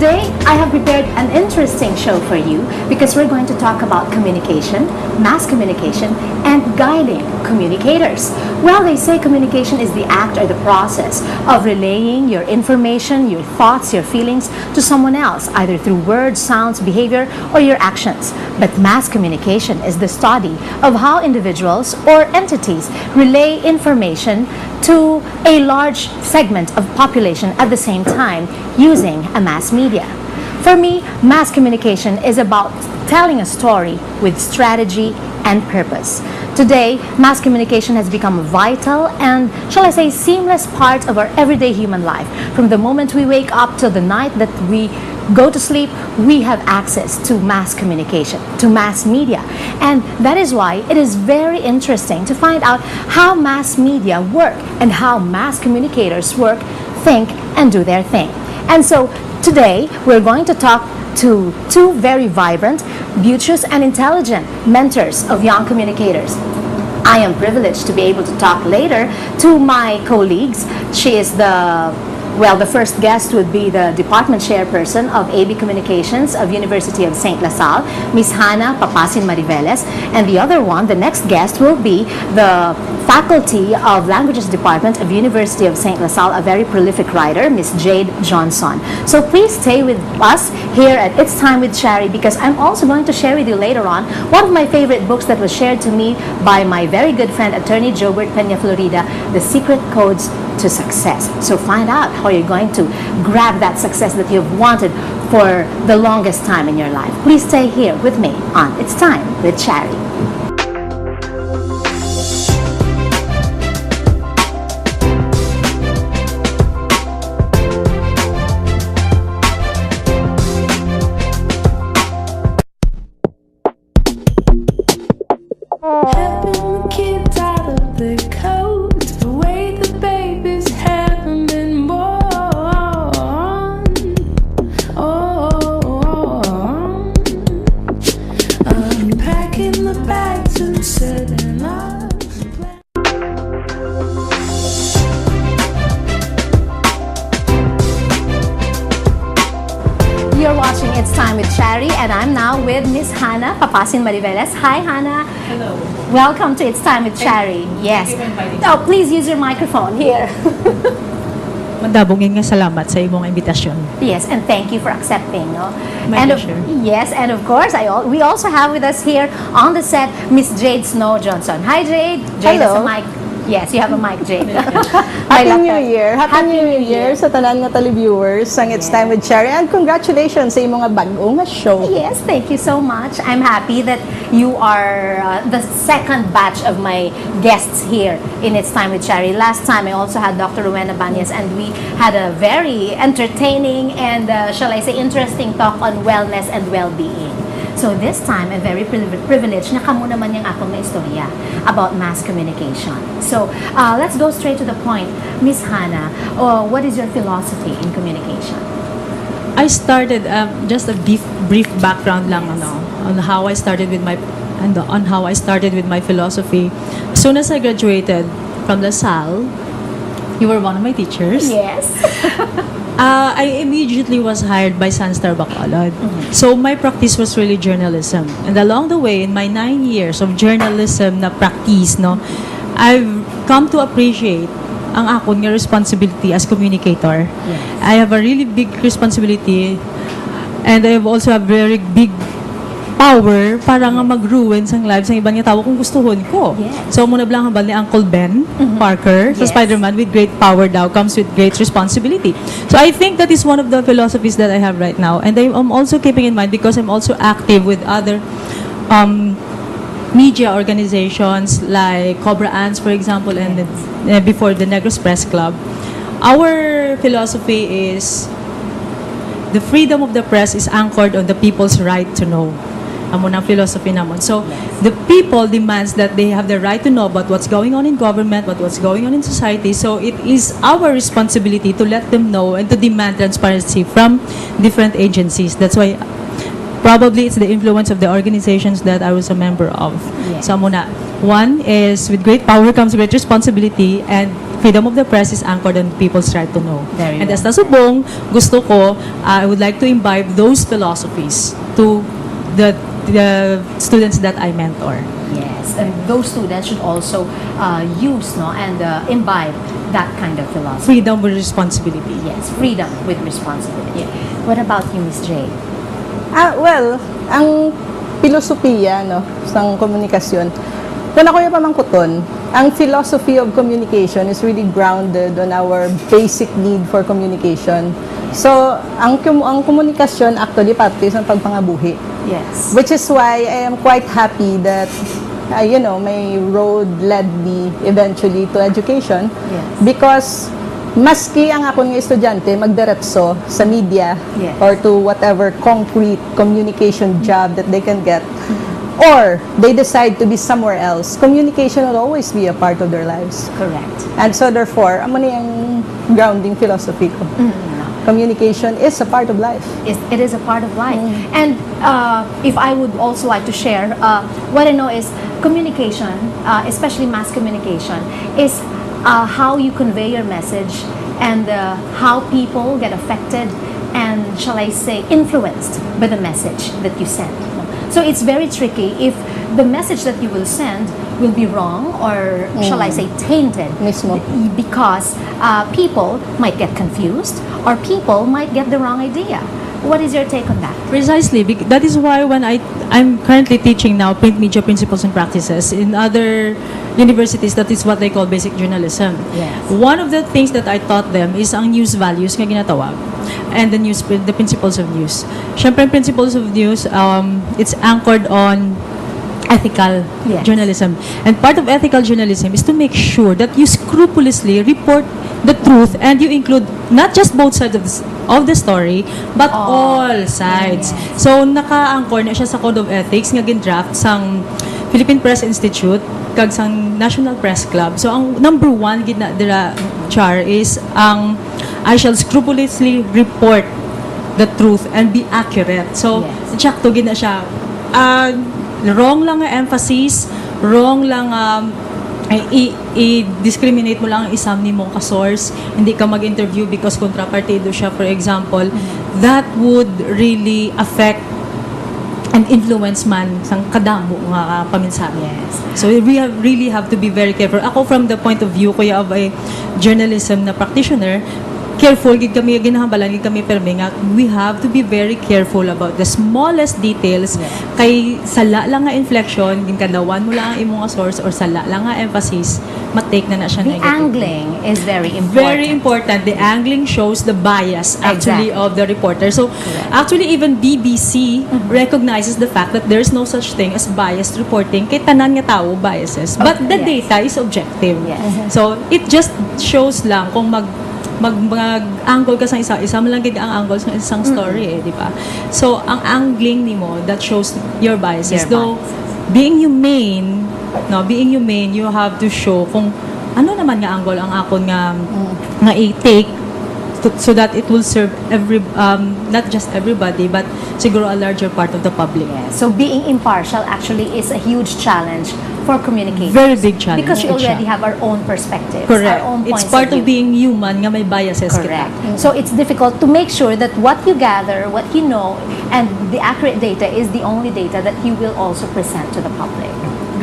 Today, I have prepared an interesting show for you because we're going to talk about communication, mass communication, and guiding communicators. Well, they say communication is the act or the process of relaying your information, your thoughts, your feelings to someone else, either through words, sounds, behavior, or your actions. But mass communication is the study of how individuals or entities relay information to a large segment of population at the same time using a mass media. For me, mass communication is about telling a story with strategy and purpose. Today, mass communication has become a vital and, shall I say, seamless part of our everyday human life. From the moment we wake up till the night that we go to sleep, we have access to mass communication, to mass media. And that is why it is very interesting to find out how mass media work and how mass communicators work, think, and do their thing. And so today, we're going to talk to two very vibrant, beauteous, and intelligent mentors of young communicators. I am privileged to be able to talk later to my colleagues. She is the first guest would be the Department Chairperson of AB Communications of University of St. LaSalle, Ms. Hannah Papasin Mariveles, and the other one, the next guest, will be the Faculty of Languages Department of University of St. LaSalle, a very prolific writer, Ms. Jade Dionzon. So please stay with us here at It's Time with Charie, because I'm also going to share with you later on one of my favorite books that was shared to me by my very good friend, Attorney Jobert Peña Florida, The Secret Codes to Success. So find out how you're going to grab that success that you've wanted for the longest time in your life. Please stay here with me on It's Time with Charie. Helping the kids out of their coats, the way the babies haven't been born. Unpacking the bags and setting up. You're watching It's Time with Charie, and I'm now with Miss Hannah Papasin Mariveles. Hi, Hannah. Hello. Welcome to It's Time with Charie. Yes. Thank you for inviting Oh, please use your microphone here. Mandabongin nga salamat sa imong imbitasyon. Yes, and thank you for accepting. No? My and pleasure. Yes, and of course, we also have with us here on the set Miss Jade Snow Johnson. Hi, Jade. Jade has a Hello. mic. Yes, you have a mic, Jade. Happy New Year! Happy New Year sa tanan nga televiewers sang It's Time with Charie, and congratulations sa imong nga bag-o nga show. Yes, thank you so much. I'm happy that you are the second batch of my guests here in It's Time with Charie. Last time I also had Dr. Rowena Banyas, and we had a very entertaining and, shall I say, interesting talk on wellness and well-being. So this time, I'm very privileged na kamo naman yung akong na istorya about mass communication. So let's go straight to the point. Miss Hannah, what is your philosophy in communication? I started just a brief background lang on how I started with my philosophy. As soon as I graduated from LaSalle, you were one of my teachers. Yes. I immediately was hired by Sunstar Bacolod. So my practice was really journalism. And along the way, in my 9 years of journalism na practice, I've come to appreciate ang akong nga responsibility as communicator. Yes. I have a really big responsibility, and I have also a very big power para nga mag-ruin sang lives ng ibang tao kung gustuhon ko. Yes. So muna blang habal ni Uncle Ben Parker sa Yes. Spider-Man, with great power daw comes with great responsibility. So I think that is one of the philosophies that I have right now, and I'm also keeping in mind because I'm also active with other media organizations like Cobra Ants, for example, and before the Negros Press Club. Our philosophy is the freedom of the press is anchored on the people's right to know. Amo ng philosophy naman. So, the people demands that they have the right to know about what's going on in government, what's going on in society. So, it is our responsibility to let them know and to demand transparency from different agencies. That's why probably it's the influence of the organizations that I was a member of. Yes. So, muna, one is with great power comes great responsibility, and freedom of the press is anchored on people's right to know. Very And well as nasubong, gusto ko, I would like to imbibe those philosophies to the students that I mentor. Yes, and those students should also use and imbibe that kind of philosophy. Freedom with responsibility. Yes, freedom with responsibility. What about you, Miss Jade? Well, ang filosofiya ng komunikasyon, kung ako yung pamangkuton, ang philosophy of communication is really grounded on our basic need for communication. So, ang komunikasyon actually parte sa pagpangabuhi. Yes. Which is why I am quite happy that, my road led me eventually to education. Yes. Because, maski ang akong estudyante magdiretso sa media Yes. or to whatever concrete communication job that they can get, or they decide to be somewhere else, communication will always be a part of their lives. Correct. And so therefore, amo na yung grounding philosophy ko. Communication is a part of life. It is a part of life. And if I would also like to share, what I know is communication, especially mass communication, is how you convey your message and how people get affected and, shall I say, influenced by the message that you send. So it's very tricky if the message that you will send will be wrong or, shall I say, tainted. Mismo. Because people might get confused or people might get the wrong idea. What is your take on that? Precisely. That is why when I'm currently teaching now print media principles and practices in other universities, that is what they call basic journalism. Yes. One of the things that I taught them is ang news values nga ginatawag and the principles of news. Siyempre, principles of news, it's anchored on ethical Yes. journalism. And part of ethical journalism is to make sure that you scrupulously report the truth and you include not just both sides of the story, but all sides. Yes. So, naka-anchor na siya sa Code of Ethics nga gin-draft sang Philippine Press Institute kag sang National Press Club. So, ang number one dira char is ang I shall scrupulously report the truth and be accurate. So, Yes. tsakto gina siya. Wrong lang ang emphasis, wrong lang i-discriminate mo lang ang isang ni mong ka-source, hindi ka mag-interview because kontrapartido siya, for example, that would really affect and influence man sang kadamo nga paminsahe. Yes. So we really have to be very careful. Ako from the point of view kuya of a journalism na practitioner, careful gid kami ginahambalan gid kami permi nga we have to be very careful about the smallest details. Kay sala lang nga inflection ginkadawan mo lang ang imong nga source or sala lang nga emphasis matake na siya The negative. angling is very important. Very important. The angling shows the bias actually Exactly. of the reporter. So actually even BBC recognizes the fact that there's no such thing as biased reporting. Kay tanan nga tao biases. But the Yes. data is objective. Yes. So it just shows lang kung mag-angle ka sa isa mo lang gid ang angle sa isang story di ba? So ang angling nimo that shows your biases. Your Though being humane, you have to show kung ano naman nga angle ang akon nga i-take so that it will serve not just everybody but siguro a larger part of the public. So being impartial actually is a huge challenge for communicators. Very big challenge. Because we siya. already have our own perspectives, Correct. our own It's points part of of view. being human nga may biases Correct. kita. So it's difficult to make sure that what you gather, what you know, and the accurate data is the only data that you will also present to the public.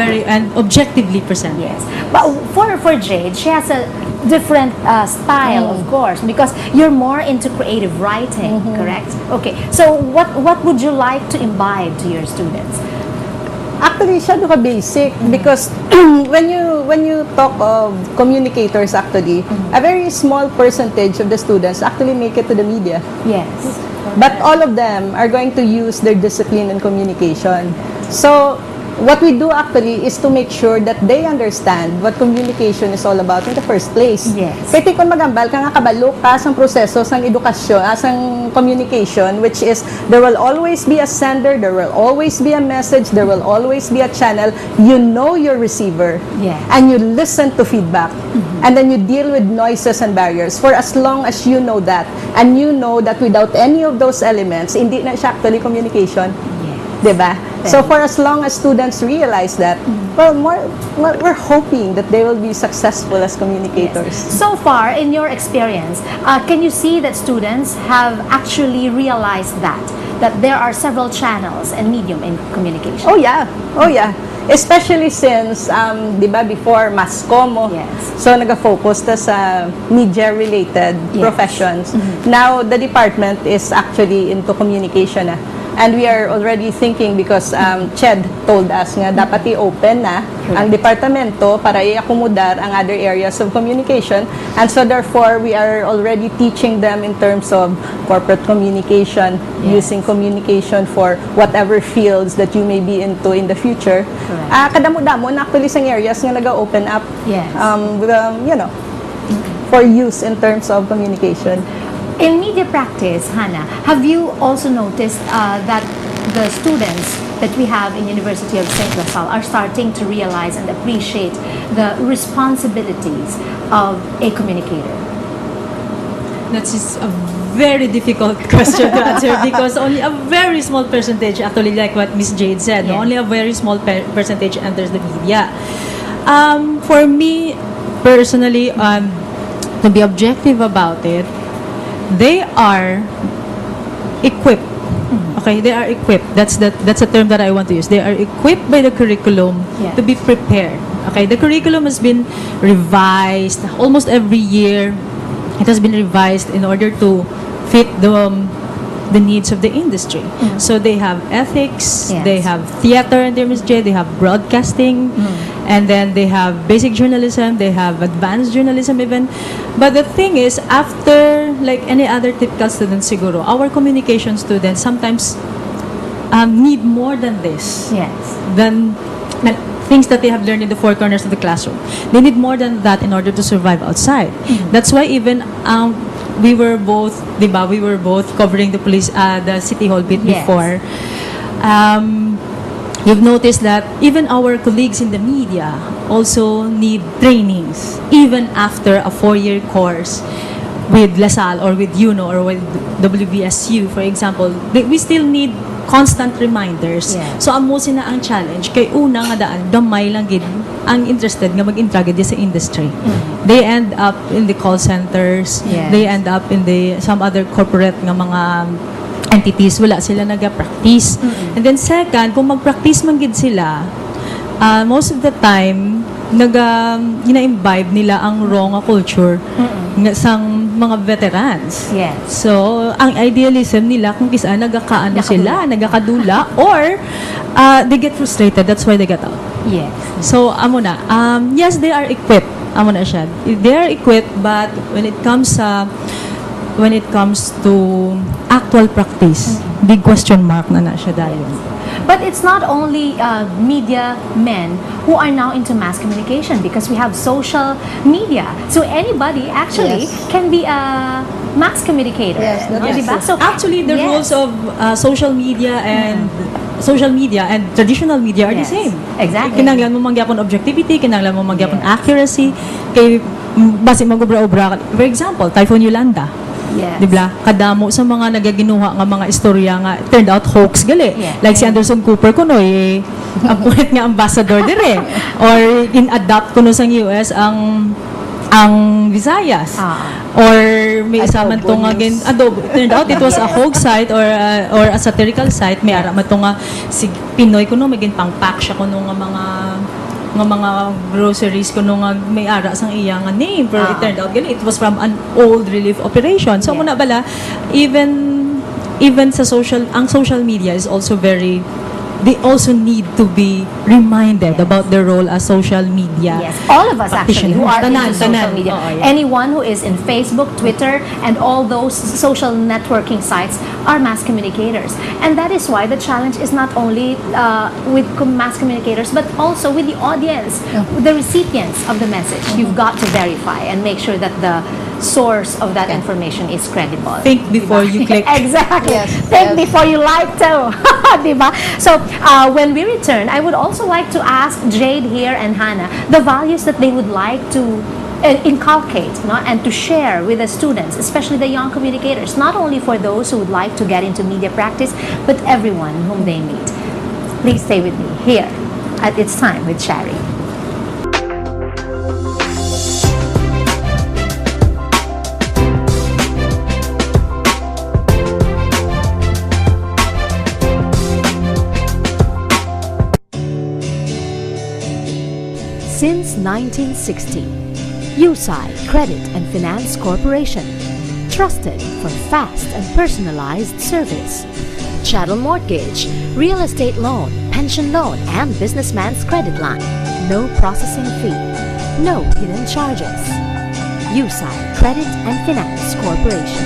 Very and objectively present. Yes. But for Jade, she has a different style, of course, because you're more into creative writing, correct? Okay. So what would you like to imbibe to your students? Actually, siya ka basic because when you talk of communicators actually, a very small percentage of the students actually make it to the media. Yes. But all of them are going to use their discipline in communication. So, what we do actually is to make sure that they understand what communication is all about in the first place. Yes. Kaya kung magambal ka nga kabalo ka sa proseso sang edukasyon, sang communication, which is there will always be a sender, there will always be a message, there will always be a channel. You know your receiver. Yes. And you listen to feedback. And then you deal with noises and barriers for as long as you know that. And you know that without any of those elements, hindi na siya actually communication. Yes. Diba? happen. So for as long as students realize that, well, we're hoping that they will be successful as communicators. So far, in your experience, can you see that students have actually realized that there are several channels and medium in communication? Oh yeah. Especially since, di ba, before Mass Commo, Yes. so nag-focus ta sa media-related Yes. professions. Now, the department is actually into communication na. And we are already thinking because Ched told us nga dapat i-open na ang departamento para i-akomodar ang other areas of communication. And so therefore, we are already teaching them in terms of corporate communication, using communication for whatever fields that you may be into in the future. Kadamo-damo na actually sang areas nga nag-open up Yes. for use in terms of communication. In media practice, Hannah, have you also noticed that the students that we have in University of St. LaSalle are starting to realize and appreciate the responsibilities of a communicator? That is a very difficult question to answer because only a very small percentage, actually like what Miss Jade said, Yeah. only a very small percentage enters the media. For me, personally, to be objective about it, they are equipped. Okay, they are equipped. That's a term that I want to use. They are equipped by the curriculum Yes. to be prepared. Okay, the curriculum has been revised almost every year. It has been revised in order to fit the needs of the industry. So they have ethics, Yes. they have theater and Miss J, they have broadcasting, and then they have basic journalism, they have advanced journalism even. But the thing is, after like any other typical student siguro, our communication students sometimes need more than this. Yes. Than things that they have learned in the four corners of the classroom. They need more than that in order to survive outside. That's why even we were both, diba, we were both covering the police, the city hall bit Yes. before. You've noticed that even our colleagues in the media also need trainings, even after a 4-year course with LaSalle or with UNO or with WBSU, for example. We still need constant reminders. Yes. So amo sina ang challenge kay una nga daan gamay lang gid ang interested nga mag-intraged sa industry. They end up in the call centers. Yes. They end up in some other corporate nga mga entities. Wala sila naga-practice. And then second, kung mag-practice man gid sila, most of the time ina-imbibe nila ang wrong culture nga sang mga veterans. Yes. So, ang idealism nila kung kisa nagakaano sila, nagakadula, or they get frustrated, that's why they get out. Yes. So, amo na. Yes, they are equipped. Amo na siya. They are equipped, but when it comes to actual practice, big question mark na siya dahil. But it's not only media men who are now into mass communication because we have social media. So anybody actually Yes. can be a mass communicator. Yes, that no? is Diba? true. So Actually, the yes. rules of social media and traditional media are Yes, the same. exactly. Kinanglan mo mangyapon objectivity, kinanglan mo mangyapon accuracy, kay base magobra-obra. For example, Typhoon Yolanda. Yes. Di ba? Kadamo sa mga nagaginuha nga mga istorya nga turned out hoax gali. Yeah. Like si Anderson Cooper kuno appoint nga ambassador dire or in-adapt kuno sang US ang Visayas. Or may isaman to nga adobo. Turned out it was a hoax site or a satirical site. May ara man to nga si Pinoy kuno magin pang-pack siya kuno nga mga groceries kuno nga may ara sang iya nga name, pero it turned out gali it was from an old relief operation. So muna bala even sa social media is also they also need to be reminded about their role as social media. Yes, all of us actually who are into social Tanan. media. Oo, yeah. Anyone who is in Facebook, Twitter, and all those social networking sites are mass communicators. And that is why the challenge is not only with mass communicators, but also with the audience, with the recipients of the message. You've got to verify and make sure that the source of that information is credible. Think before you click. Exactly. Yes, Think yes. before you like to. Diba? So, when we return, I would also like to ask Jade here and Hannah the values that they would like to inculcate, no, and to share with the students, especially the young communicators, not only for those who would like to get into media practice, but everyone whom they meet. Please stay with me here at It's Time with Charie. Since 1960, USI Credit and Finance Corporation, trusted for fast and personalized service. Chattel Mortgage, real estate loan, pension loan, and businessman's credit line. No processing fee, no hidden charges. USI Credit and Finance Corporation.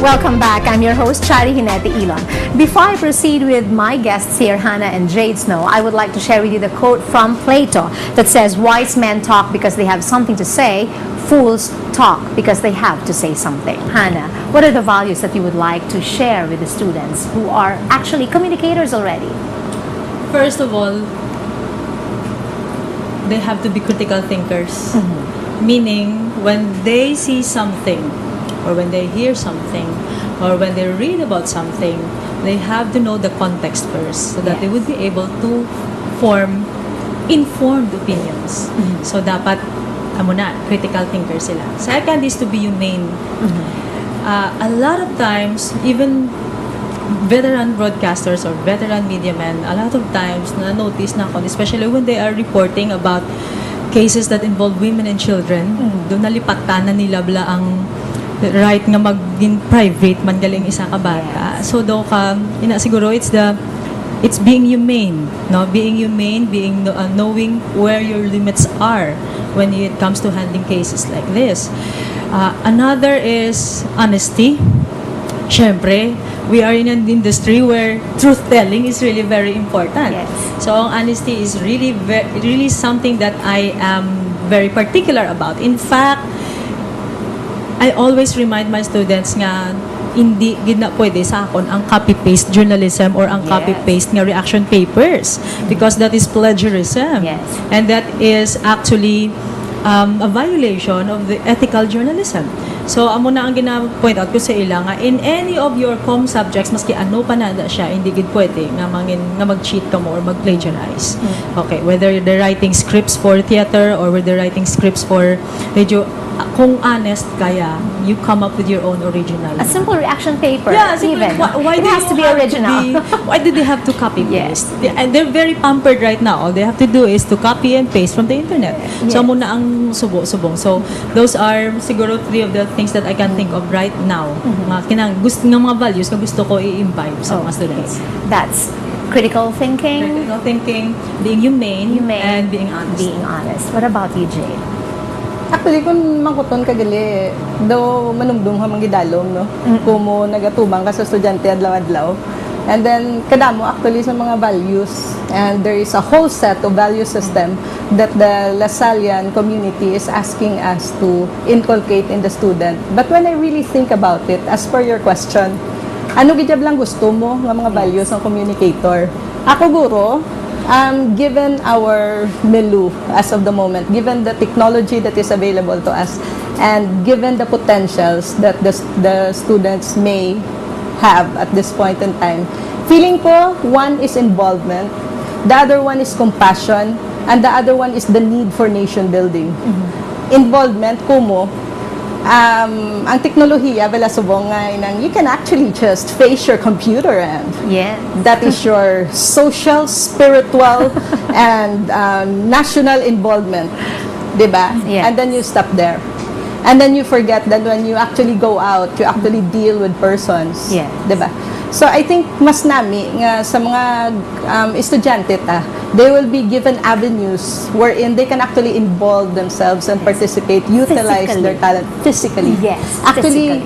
Welcome back. I'm your host, Charie Elon. Before I proceed with my guests here, Hannah and Jade Snow, I would like to share with you the quote from Plato that says, "Wise men talk because they have something to say, fools talk because they have to say something." Hannah, what are the values that you would like to share with the students who are actually communicators already? First of all, they have to be critical thinkers. Meaning, when they see something, or when they hear something, or when they read about something, they have to know the context first so that they would be able to form informed opinions. So dapat, critical thinker sila. Second is to be humane. A lot of times, even veteran broadcasters or veteran media men, a lot of times, na-notice na ako, especially when they are reporting about cases that involve women and children, doon nalipatan na nilabla ang right nga maging private man galing isa ka bata. So daw ka siguro it's being humane, no? Being humane, knowing where your limits are when it comes to handling cases like this. Another is honesty. Syempre, we are in an industry where truth telling is really very important. Yes. So honesty is really something that I am very particular about. In fact, I always remind my students nga hindi gina pwede sa akon ang copy-paste journalism or ang copy-paste nga reaction papers because that is plagiarism. Yes. And that is actually a violation of the ethical journalism. So, amo na ang gina-point out ko sa ila nga in any of your subjects, maski ano pa na siya, hindi gid pwede nga mag-cheat ka mo or mag-plagiarize. Okay, whether they're writing scripts for theater or whether they're writing scripts for radio, kung honest kaya, you come up with your own original. A simple reaction paper, Yeah, simply, even. why It do has you to be have original. why do they have to copy Yes. paste? And they're very pampered right now. All they have to do is to copy and paste from the internet. Yes. So muna ang subong. So those are siguro 3 of the things that I can think of right now. Mga gusto ng mga values na gusto ko i-imbibe sa mga students. That's critical thinking, Critical thinking, being humane, and being honest. Being honest. What about you, Jade? Actually, kung mangkuton kagali, do manumdum ha manggidalom, no? Kumo nagatubang ka sa estudyante adlaw-adlaw. And then, kadamo actually sa mga values. And there is a whole set of value system that the Lasallian community is asking us to inculcate in the student. But when I really think about it, as per your question, ano gidjab lang gusto mo nga mga values ng communicator? Ako guro, given our milieu as of the moment, given the technology that is available to us, and given the potentials that the students may have at this point in time, feeling ko, one is involvement, the other one is compassion, and the other one is the need for nation building. Involvement, kumo, ang teknolohiya, wala subong nga inang, you can actually just face your computer and that is your social, spiritual, and national involvement. Diba? Yes. And then you stop there. And then you forget that when you actually go out, you actually deal with persons. Yes. Diba? So I think mas nami nga sa mga estudyante they will be given avenues wherein they can actually involve themselves and participate, utilize their talent physically. Yes, Actually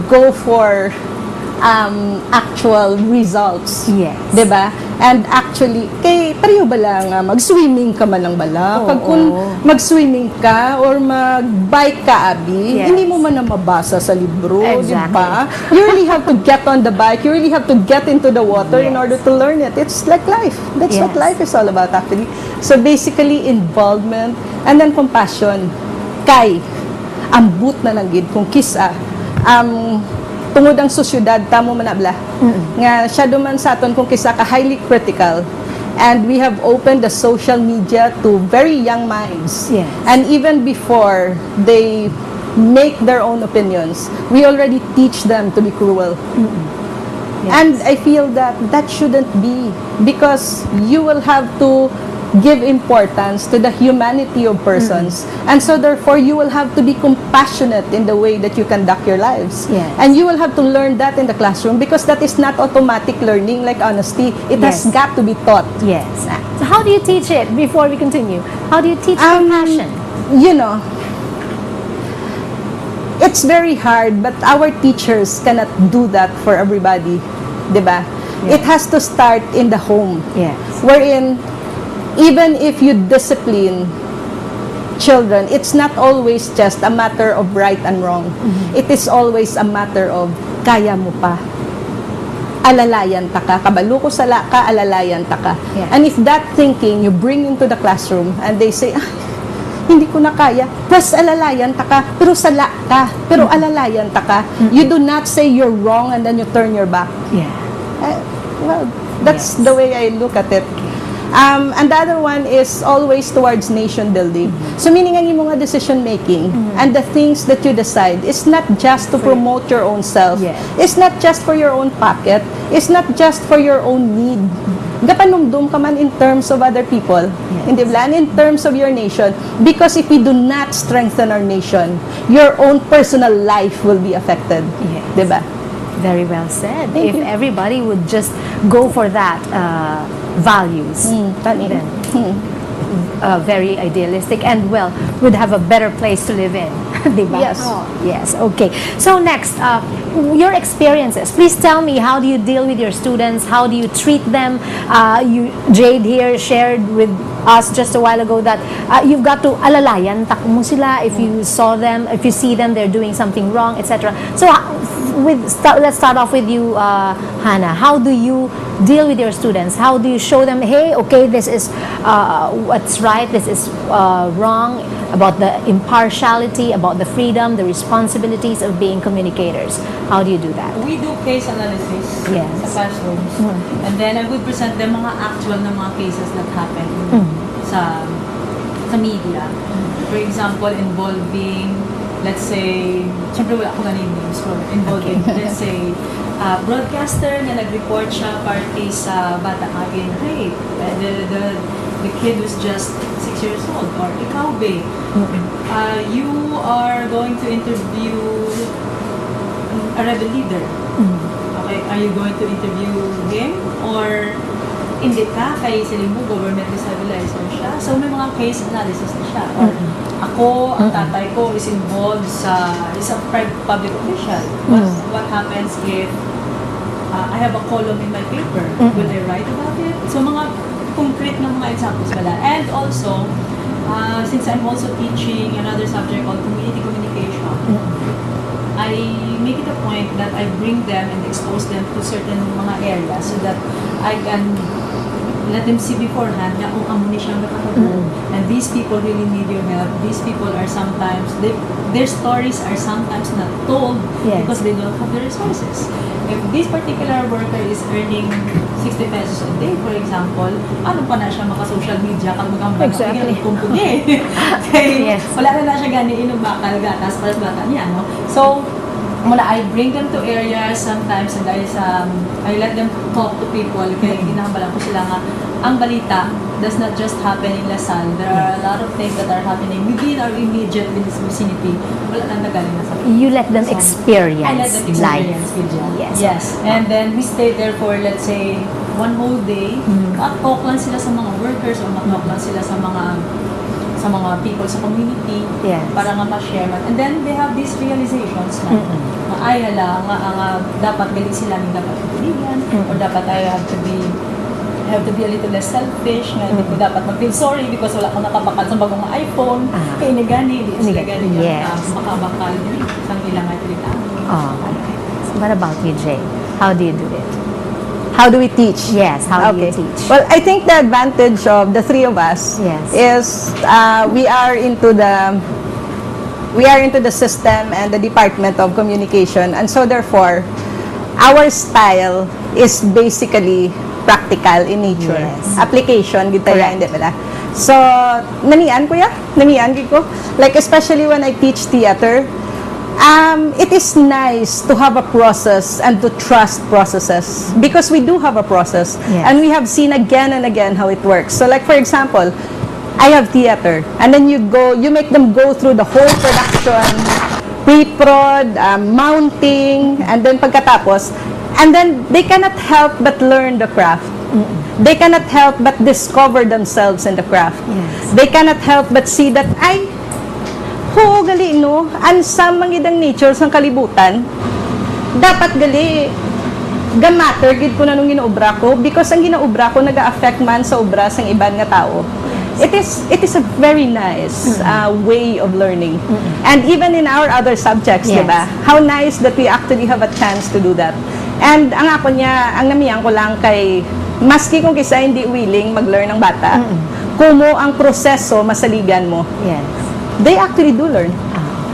go for actual results. Yes. Diba? And actually, kay pareho bala nga mag-swimming ka man lang bala. Pag kung mag-swimming ka or mag-bike ka, abi, Yes. hindi mo man na mabasa sa libro, di Exactly. ba? You really have to get on the bike. You really have to get into the water in Yes. order to learn it. It's like life. That's what Yes. life is all about, actually. So basically, involvement and then compassion. Kay, ambut na lang gid kung kisa. Tungod ang sosyudad, tamo man abla. Nga siya duman sa aton kung kisa ka highly critical. And we have opened the social media to very young minds. Yes. And even before they make their own opinions, we already teach them to be cruel. And I feel that that shouldn't be, because you will have to give importance to the humanity of persons, and so therefore you will have to be compassionate in the way that you conduct your lives. Yes. And you will have to learn that in the classroom, because that is not automatic learning like honesty. It has Yes. got to be taught. Yes. So how do you teach it before we continue? How do you teach compassion? You know, it's very hard, but our teachers cannot do that for everybody, diba? It has to start in the home. Yes. Wherein, even if you discipline children, it's not always just a matter of right and wrong. It is always a matter of kaya mo pa. Alalayan ta ka. Kabalo ko sala ka, alalayan ta ka. Yes. And if that thinking you bring into the classroom and they say, hindi ko na kaya, plus alalayan ta ka, pero sala ka, pero alalayan ta ka. You do not say you're wrong and then you turn your back. Yeah. Well, that's Yes. the way I look at it. And the other one is always towards nation building. So meaning ang imong decision making and the things that you decide is not just to promote your own self. Yes. It's not just for your own pocket. It's not just for your own need. Gapanumdum ka man in terms of other people. Hindi ba? And in terms of your nation. Because if we do not strengthen our nation, your own personal life will be affected. Yes. Diba? Very well said. Thank If you. everybody would just go for that values, then very idealistic and well would have a better place to live in. Diba? Yes. Yes. Okay. So next, your experiences. Please tell me, how do you deal with your students? How do you treat them? Jade here shared with us just a while ago that you've got to alalayan tak mo sila if you saw them, if you see them, they're doing something wrong, etc. So let's start off with you, Hannah. How do you deal with your students? How do you show them, hey, okay, this is what's right, this is wrong, about the impartiality, about the freedom, the responsibilities of being communicators? How do you do that? We do case analysis Yes. sa classrooms. And then I would present them mga actual na mga cases that happen sa media. For example, involving, let's say, syempre wala akong ganun names for involving, let's say, broadcaster na nag-report siya party sa bata again, hey, the kid was just 6 years old, or ikaw be, you are going to interview a rebel leader. Okay, are you going to interview him, or hindi ka, kay siling mo, government stabilizer siya. So, may mga case analysis na siya. Or, ako, ang tatay ko is involved is a public official. What happens if I have a column in my paper? Will I write about it? So, mga concrete na mga examples pala. And also, since I'm also teaching another subject called community communication, I make it a point that I bring them and expose them to certain mga areas so that I can let them see beforehand na kung amo ni siyang nakatabo. And these people really need your help. These people are sometimes, their stories are sometimes not told because they don't have the resources. If this particular worker is earning 60 pesos a day, for example, ano pa na siya maka-social media kung magambag Exactly. kumpuni. Okay, Yes. wala na siya gani inom bakal gatas para sa bata niya, no? So, I bring them to areas sometimes and I let them talk to people kaya ginahambalan ko sila nga ang balita does not just happen in Lasal. There are a lot of things that are happening within our immediate vicinity. Wala nang nagaling na sa You let them experience I let them life. experience video. Yes. Yes. And then we stay there for, let's say, one whole day. Talk lang sila sa mga workers or talk lang sila sa mga people sa community Yes. para nga ma-share. And then they have these realizations na ay hala, nga dapat galing sila ng dapat ituligan or dapat I have to be have to be a little less selfish, na hindi ko dapat mag-feel sorry because wala akong nakabakal sa bagong iPhone. Kaya inigani, di sila gani makabakal isang ilang iPhone. Oh, okay. So what about you, Jay? How do you do it? How do we teach? Yes, how do you teach? Well, I think the advantage of the three of us is we are into the system and the department of communication, and so therefore our style is basically practical in nature. Yes. Application gito ya, hindi ba? So, nanian ko ya? Nanian ko. Like especially when I teach theater, it is nice to have a process and to trust processes because we do have a process and we have seen again and again how it works. So like for example, I have theater and then you make them go through the whole production, pre-prod, mounting, and then pagkatapos, and then they cannot help but learn the craft. They cannot help but discover themselves in the craft. They cannot help but see that gali no, ansam mangidang nature sang kalibutan, dapat gali gamatter gid ko na nung ginaobra ko because ang ginaobra ko naga-affect man sa obra sang iban nga tao. It is a very nice way of learning. And even in our other subjects, diba? How nice that we actually have a chance to do that. And ang ako niya, ang namiyan ko lang kay maski kung kisa hindi willing mag-learn ng bata, kumo ang proseso masaligan mo. They actually do learn.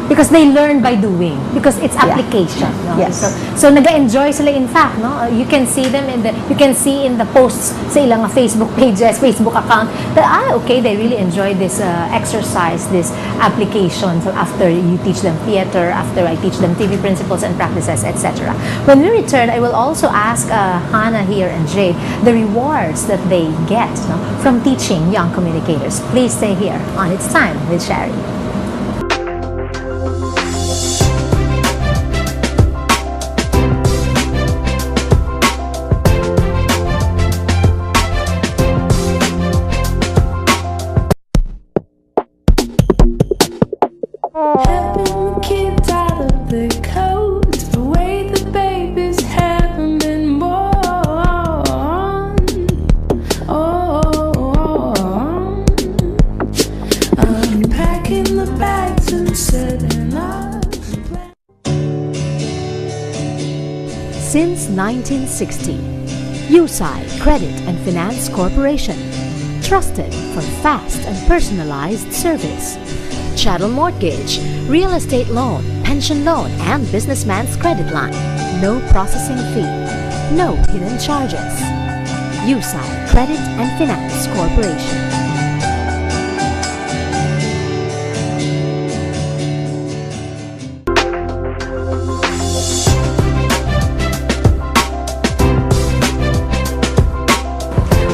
Because they learn by doing. Because it's application. No? Yes. So nag-enjoy sila in fact, no? You can see them in the posts sa ilang Facebook pages, Facebook account that okay, they really enjoy this exercise, this application. So after you teach them theater, after I teach them TV principles and practices, etc. When we return, I will also ask Hannah here and Jade the rewards that they get, no, from teaching young communicators. Please stay here on It's Time with Charie. Helping the kids out of their coats, the way the babies haven't been born. Unpacking the bags and setting up. Since 1960, USI Credit and Finance Corporation, trusted for fast and personalized service. Chattel Mortgage, real estate loan, pension loan, and businessman's credit line. No processing fee. No hidden charges. USI Credit and Finance Corporation.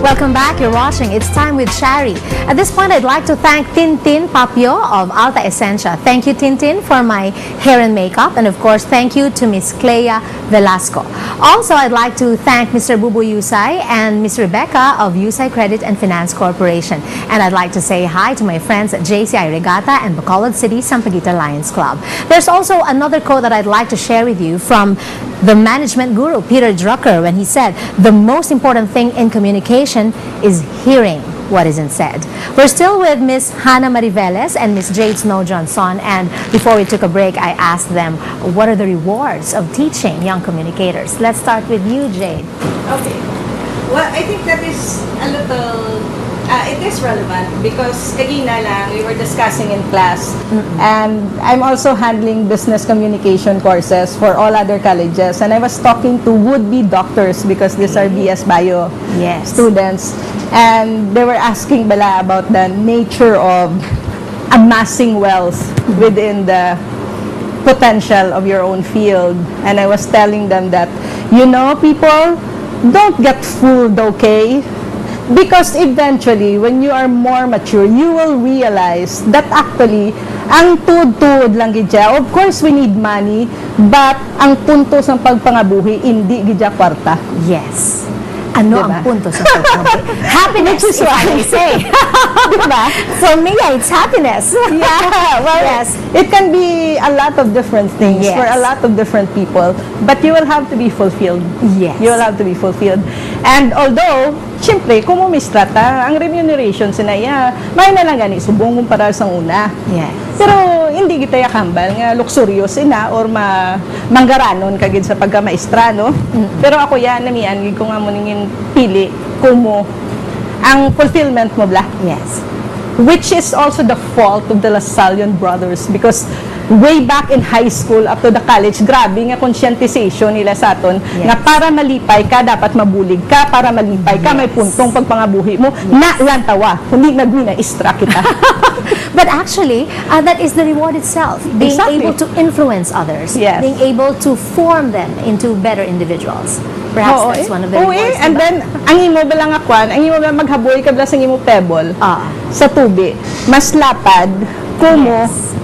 Welcome back. You're watching It's Time with Charie. At this point, I'd like to thank Tintin Papio of Alta Essentia. Thank you, Tintin, for my hair and makeup. And of course, thank you to Miss Clea Velasco. Also, I'd like to thank Mr. Bubu Yusay and Miss Rebecca of Yusay Credit and Finance Corporation. And I'd like to say hi to my friends at JCI Regatta and Bacolod City Sampaguita Lions Club. There's also another quote that I'd like to share with you from the management guru, Peter Drucker, when he said, the most important thing in communication is hearing what isn't said. We're still with Miss Hannah Mariveles and Miss Jade Dionzon, and before we took a break, I asked them, what are the rewards of teaching young communicators? Let's start with you, Jade. Okay. Well, I think that is a little, it is relevant because kagina lang, we were discussing in class and I'm also handling business communication courses for all other colleges, and I was talking to would-be doctors because these are BS Bio students, and they were asking bala about the nature of amassing wealth within the potential of your own field, and I was telling them that, you know, people, don't get fooled, okay? Because eventually, when you are more mature, you will realize that actually, ang tuod-tuod lang gidya. Of course, we need money, but ang punto sa pagpangabuhi, hindi gidya kwarta. Yes. Ano ang punto sa pagpangabuhi? Happiness is what I say. Diba? For me, it's happiness. Yeah, well, Yes. it can be a lot of different things Yes. for a lot of different people, but you will have to be fulfilled. Yes. You will have to be fulfilled. And although, syempre, kung mumistrata, ang remuneration sinaya, may na lang gani, subong kumpara sa una. Yes. Pero hindi kita yakambal nga luxurious ina or manggaranon kagid sa pagka-maestra, no? Pero ako yan, namian, gid ko nga mo ningin pili kumo ang fulfillment mo bla. Yes. Which is also the fault of the Lasallian brothers because way back in high school up to the college, grabe nga conscientization nila sa aton Yes. nga para malipay ka, dapat mabulig ka, para malipay ka, may puntong pagpangabuhi mo, na lang tawa, kundi nagmina, istra kita. But actually, that is the reward itself. Being Exactly. able to influence others. Yes. Being able to form them into better individuals. Perhaps Oo, that's one of the Oo, rewards. and diba? then, ang imo bilang akwan, ang imo bilang maghaboy ka bilang sa imo pebble sa tubi, mas lapad, kumo, Yes.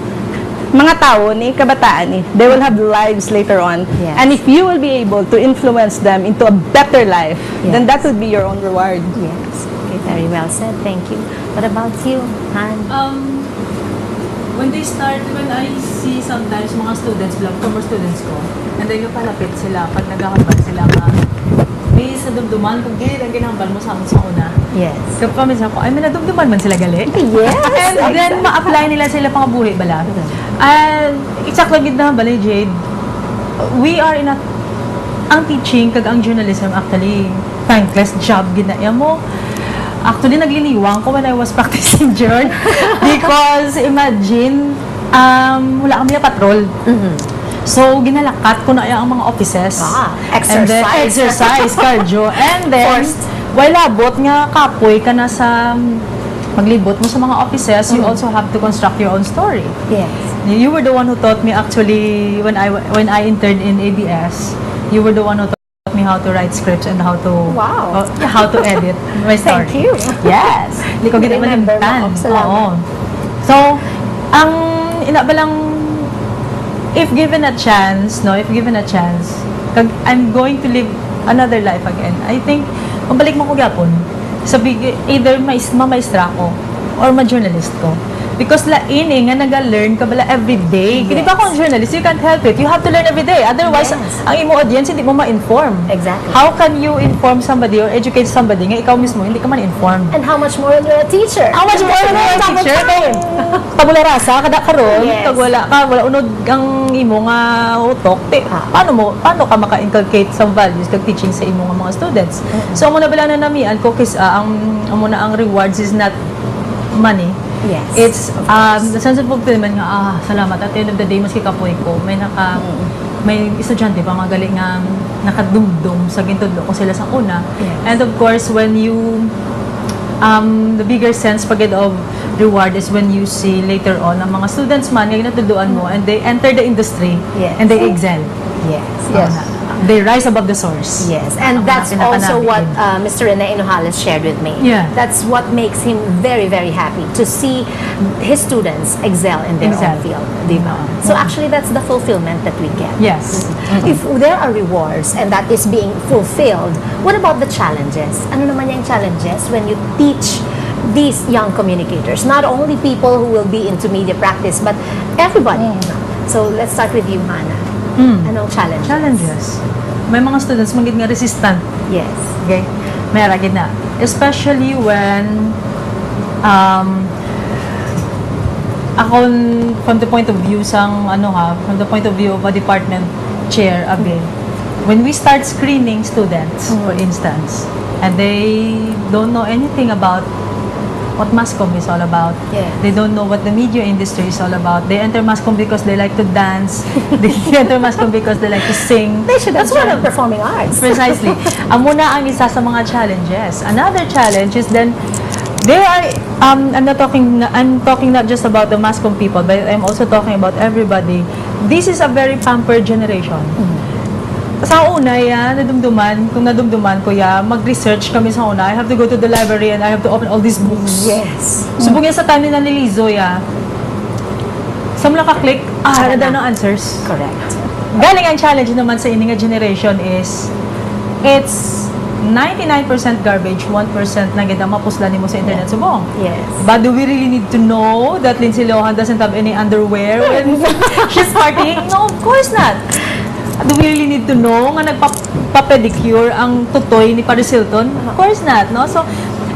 mga tao ni kabataan ni, they will have lives later on. Yes. And if you will be able to influence them into a better life, then Yes. that would be your own reward. Yes. Okay, very well said. Thank you. What about you, Han? When I see sometimes mga students, former students ko, and then palapit sila, pag nagkakabal sila nga, may sa dumduman, kung ganyan ang ginambal mo sa amin sa una. Yes. Kapag paminsan ko, ay may nadumduman man sila gali. Yes. And then, ma-apply nila sila pang buhay bala. And, exact lang gina bala, Jade. We are in a, ang teaching, kag ang journalism, actually, thankless job ginaya mo. Actually, nagliliwang ko when I was practicing journal. Because, imagine, wala kami na patrol. So, ginalakat ko na ang mga offices. Exercise. And then, exercise, cardio. And then, while abot nga kapoy ka na sa maglibot mo sa mga offices, you also have to construct your own story. Yes. You were the one who taught me actually when I interned in ABS. You were the one who taught me how to write scripts and how to Wow. how to edit my story. Thank you. Yes. Hindi ko ginawa Remember mo. Salamat. Oo. So, ang inabalang if given a chance, kag I'm going to live another life again. I think mabalik mo ko gyapon. Either maestra ko or ma-journalist ko. Because lain nga naga-learn ka bala every day. Di ba kung journalist, you can't help it. You have to learn every day. Otherwise, Yes. ang imo audience hindi mo ma-inform. Exactly. How can you inform somebody or educate somebody nga ikaw mismo hindi ka man informed? And how much more when you're a teacher? How much more na yung teacher? Tabula rasa, kada karon, Yes. kag wala unod ang imo nga utok, paano ka maka-inculcate some values kag teaching sa imo nga mga students? So, muna bala na namian ko kis ang rewards is not money. Yes. It's the sense of fulfillment nga, salamat. At the end of the day, maski kapoy ko, may estudyante pa mga galing nga nakadumdum sa gintudlo ko sila sa una. Yes. And of course, when you the bigger sense pagid of reward is when you see later on ang mga students man nga ginatuduan mo and they enter the industry Yes. and they excel. Yes. Yes. They rise above the source. Yes, and Ang that's mga also what pinapanabi. Mr. Rene Inuhales shared with me. Yeah. That's what makes him very, very happy to see his students excel in their own field. Diba? So actually, that's the fulfillment that we get. Yes. If there are rewards and that is being fulfilled, what about the challenges? Ano naman yung challenges when you teach these young communicators? Not only people who will be into media practice, but everybody. So let's start with you, Hannah. Anong challenges? Challenges. May mga students magiging nga resistant. Yes. Okay? May ragid na. Especially when ako from the point of view from the point of view of a department chair when we start screening students, for instance, and they don't know anything about what mass comm is all about. Yeah. They don't know what the media industry is all about. They enter mass comm because they like to dance. They enter mass comm because they like to sing. They should have That's what joined performing arts. Precisely. Ang muna ang isa sa mga challenges. Another challenge is then they are I'm talking not just about the mass comm people, but I'm also talking about everybody. This is a very pampered generation. Sa una kung nadumduman ko mag-research kami sa una. I have to go to the library and I have to open all these books. Yes. Subong yan sa time ni Lizo sa mula ka-click, na ng answers. Correct. Galing ang challenge naman sa ining generation is it's 99% garbage, 1% na ganda mapuslan mo sa internet subong. Yes. But do we really need to know that Lindsay Lohan doesn't have any underwear when she's partying? No, of course not. Do we really need to know nga nagpa-pedicure ang tutoy ni Paris Hilton? Of course not, no? So,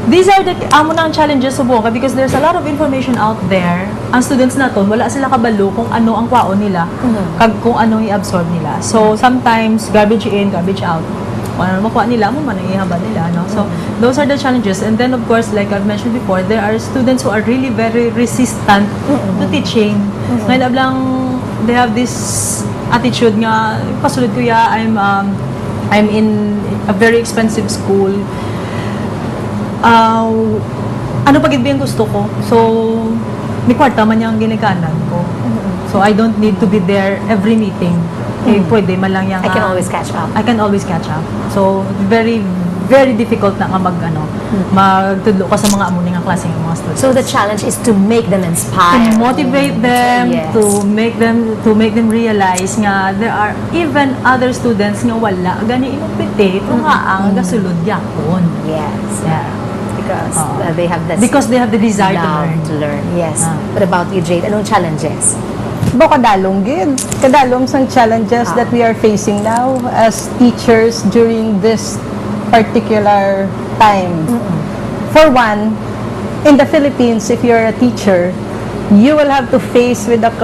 these are the amo na ang challenges subong because there's a lot of information out there. Ang students naton wala sila kabalo kung ano ang kwaon nila, kag kung ano i-absorb nila. So, sometimes garbage in, garbage out. Kung ano makuha nila, mo man ang ihabad nila, no? So, those are the challenges. And then, of course, like I've mentioned before, there are students who are really very resistant to teaching. Ngayon, ablang, they have this attitude nga, pasulod ko ya, I'm in a very expensive school. Ano pagid ba yung gusto ko? So, may kwarta man yung ginikanan ko. So, I don't need to be there every meeting. Eh, pwede man lang yung... I can always catch up. I can always catch up. So, very, very difficult na nga magtudlo ka sa mga amuning ang klase ng mga students. So the challenge is to make them inspired. To motivate them, Yes. to make them realize nga there are even other students nga wala gani inupite kung nga ang gasulod yapon. Yes. Yeah. Because they have the desire love to learn. Yes. What about you, Jade? Anong challenges? Kadalong gid. Kadalong sang challenges that we are facing now as teachers during this particular time. For one, in the Philippines, if you're a teacher, you will have to face the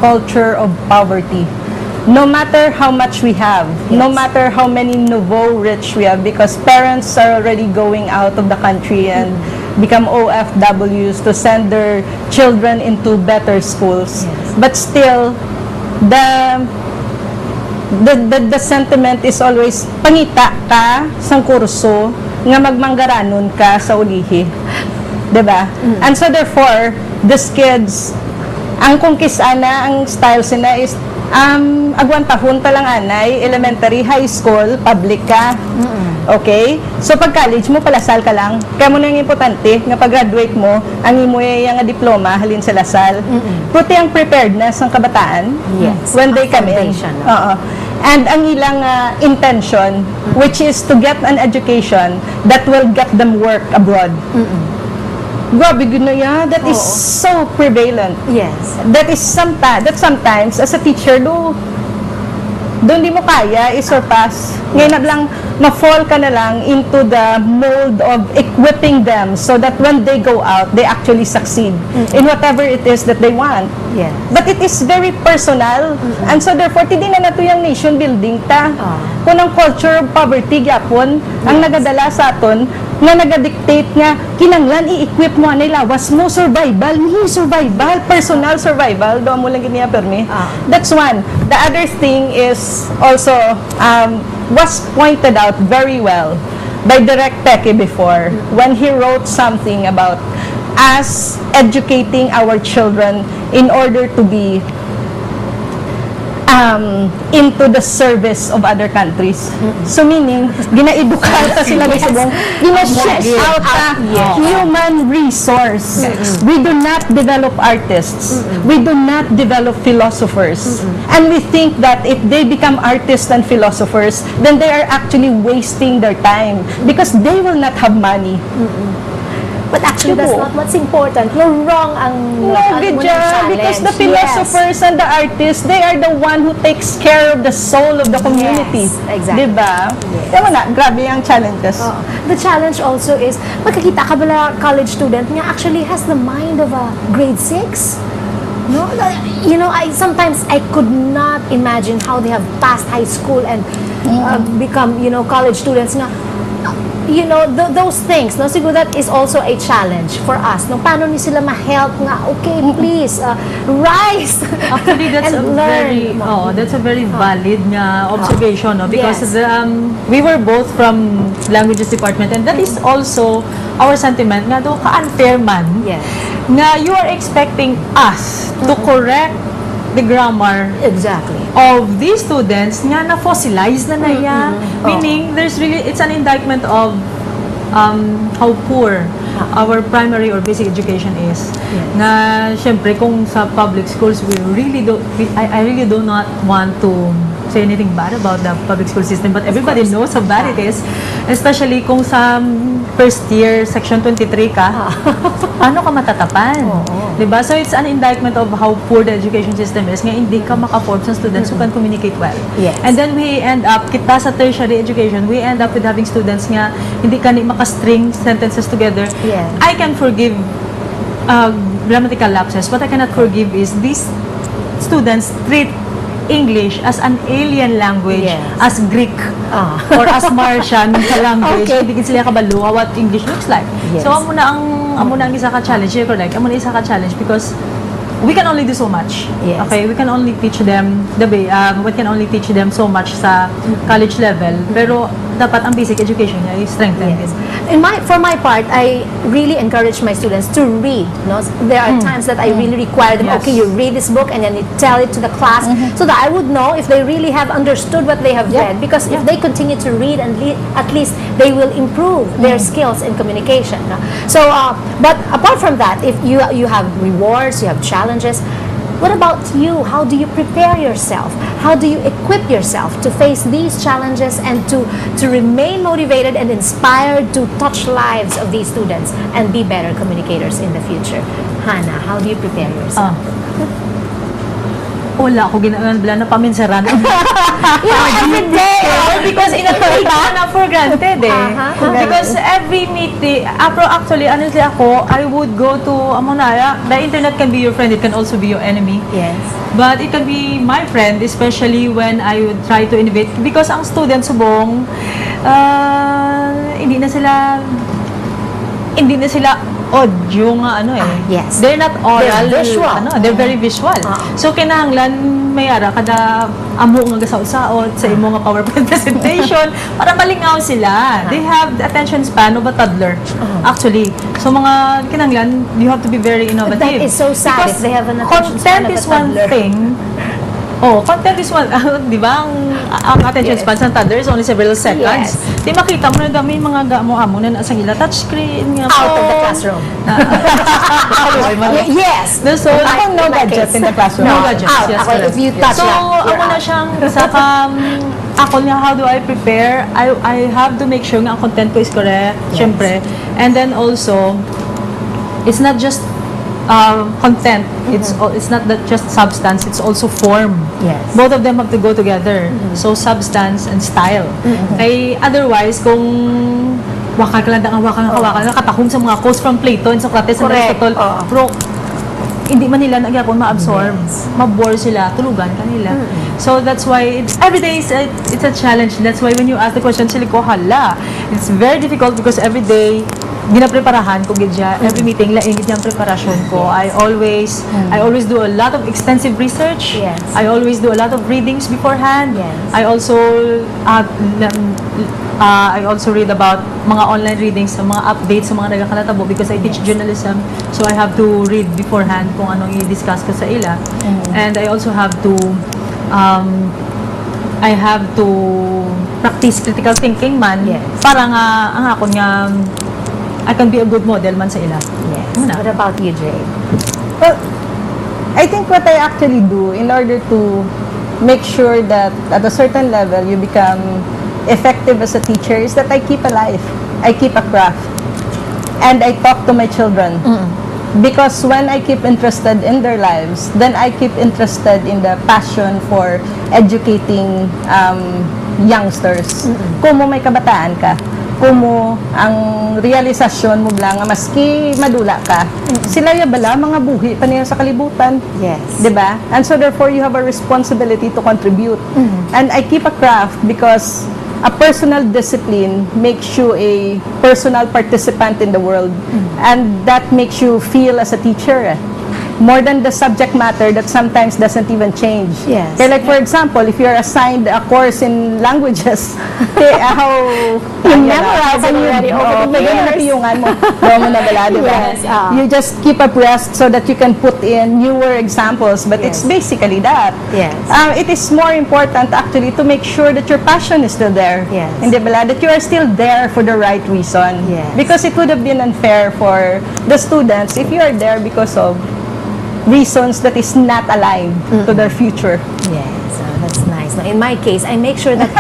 culture of poverty. No matter how much we have, no matter how many nouveau rich we have, because parents are already going out of the country and become OFWs to send their children into better schools. But still, the sentiment is always pangita ka sang kurso nga magmanggaranon ka sa ulihi. Diba? And so therefore, these kids, ang kungkisana, ang style sina is agwantahon pa lang anay, elementary, high school, public ka. Okay? So pag college mo, palasal ka lang. Kaya mo na yung importante, nga pag-graduate mo, ang imo yung diploma, halin sa lasal. Puti ang preparedness ng kabataan when they come in. And ang ilang intention, which is to get an education that will get them work abroad. Grabe, ginaya. That is so prevalent. Yes. That sometimes, as a teacher, doon di mo kaya i-surpass. Ngayon na lang, ma-fall ka na lang into the mold of equipping them so that when they go out, they actually succeed in whatever it is that they want. Yes. But it is very personal. And so therefore, hindi na nato yung nation building ta. Kung ang culture of poverty, gyapon, ang nagadala sa aton, nga nagadictate nga, kinanglan i-equip mo anay lawas mo, survival, personal survival, doon mo lang giniya permi. That's one. The other thing is also, was pointed out very well by Direct Peke before when he wrote something about us educating our children in order to be into the service of other countries. So meaning, gina-edukata sila sa buong, gina-shift out human resource. We do not develop artists. We do not develop philosophers. And we think that if they become artists and philosophers, then they are actually wasting their time because they will not have money. But actually, that's not what's important. You're wrong because the philosophers and the artists, they are the one who takes care of the soul of the community. Yes, exactly. Diba? Diba na, grabe ang challenges. The challenge also is, magkakita ka bala college student nga actually has the mind of a grade 6. No, you know, sometimes I could not imagine how they have passed high school and become, college students nga. Those things, no? Siguro that is also a challenge for us. No, paano ni sila ma-help nga, okay, please, rise. Actually, that's a very valid nga observation, no? Because we were both from languages department and that is also our sentiment nga do ka-unfair man. Yes. Nga you are expecting us to correct the grammar of these students nga na-fossilize na naya. Meaning, it's an indictment of how poor our primary or basic education is. Na, syempre, kung sa public schools, I really do not want to say anything bad about the public school system, but everybody knows how bad it is. Especially kung sa first year, section 23 ka, paano ka matatapan? Diba? So it's an indictment of how poor the education system is. Nga hindi ka maka-form sa students who can communicate well. Yes. And then we end up, kita sa tertiary education, we end up with having students nga hindi ka maka-string sentences together. Yes. I can forgive grammatical lapses. What I cannot forgive is these students treat English as an alien language, Yes. as Greek, or as Martian language. Okay. Hindi sila kabalo what English looks like. Yes. So, amo na ang isa ka challenge. You're correct. Amo na isa ka challenge because we can only do so much. Yes. Okay, we can only teach them we can only teach them so much sa college level. Pero dapat ang basic education niya is strengthened. Yes. For my part, I really encourage my students to read. No? There are times that I really require them, Yes. okay, you read this book and then you tell it to the class so that I would know if they really have understood what they have read. Because if they continue to read, and at least they will improve their skills in communication. No? So, but apart from that, if you have rewards, you have challenges, what about you? How do you prepare yourself? How do you equip yourself to face these challenges and to remain motivated and inspired to touch lives of these students and be better communicators in the future? Hannah, how do you prepare yourself? Wala ako ginagawa na paminsaran. Every day! Because ina-take ko na for granted Because every meeting, actually, honestly ako, I would go to, the internet can be your friend, it can also be your enemy. Yes. But it can be my friend, especially when I would try to innovate. Because ang students subong, hindi na sila audio nga yes. They're not oral. They're visual. They're very visual. So kinahanglan mayara kada amo nga gasaot-saot sa imo nga PowerPoint presentation para malingaw sila. They have the attention span of a toddler. Actually. So mga kinahanglan, you have to be very innovative. But that is so sad if they have an attention span of a content is one toddler. thing. Content is one, di ba? Ang attention span sa toddler is only several seconds. Yes. Di makita mo na dami mga gamo-amo na nasa ila touchscreen nga. Out of the classroom. Yes. So, Ako no gadgets in the classroom. No gadgets, out. yes, Ako, correct. if you touch So, that, you're ako na out. siyang ako niya, how do I prepare? I have to make sure nga ang content ko is correct, syempre. And then also, it's not just content, it's not that just substance, it's also form. Yes. Both of them have to go together. So, substance and style. Ay, otherwise, kung waka nakatahong sa mga quotes from Plato and Socrates and Correct. Aristotle, pero hindi man nila nagyapon ma-absorb, mabore sila, tulugan kanila. So that's why every day it's a challenge. That's why when you ask the question, sila ko, hala, it's very difficult because every day ginapreparahan ko gidya, every meeting laing gidya ang preparasyon ko. I always do a lot of extensive research. Yes. I always do a lot of readings beforehand. Yes. I also read about mga online readings sa mga updates sa mga nagakalatabo because I teach journalism, so I have to read beforehand kung anong i-discuss ko sa ila. And I also have to practice critical thinking man. Yes. Para nga ang akon nga I can be a good model man sa ila. Yes. Muna. What about you, Jade? Well, I think what I actually do in order to make sure that at a certain level you become effective as a teacher is that I keep a life. I keep a craft. And I talk to my children. Because when I keep interested in their lives, then I keep interested in the passion for educating youngsters. Kung mo may kabataan ka, kung mo ang realisasyon mo lang maski madula ka, sila ya bala mga buhi pa niya sa kalibutan. Yes. 'Di ba? And so therefore you have a responsibility to contribute. And I keep a craft because a personal discipline makes you a personal participant in the world. And that makes you feel as a teacher. More than the subject matter that sometimes doesn't even change. Yes. Kaya like for example, if you're assigned a course in languages, how You memorize it already over the years. napiyungan mo. Bawa mo na bala, di ba? Yes, You just keep abreast so that you can put in newer examples. But it's Yes. basically that. Yes. It is more important actually to make sure that your passion is still there. Yes. Hindi ba? That you are still there for the right reason. Yes. Because it would have been unfair for the students if you are there because of reasons that is not aligned to their future. Yes, that's nice. organized. In my case, I make sure that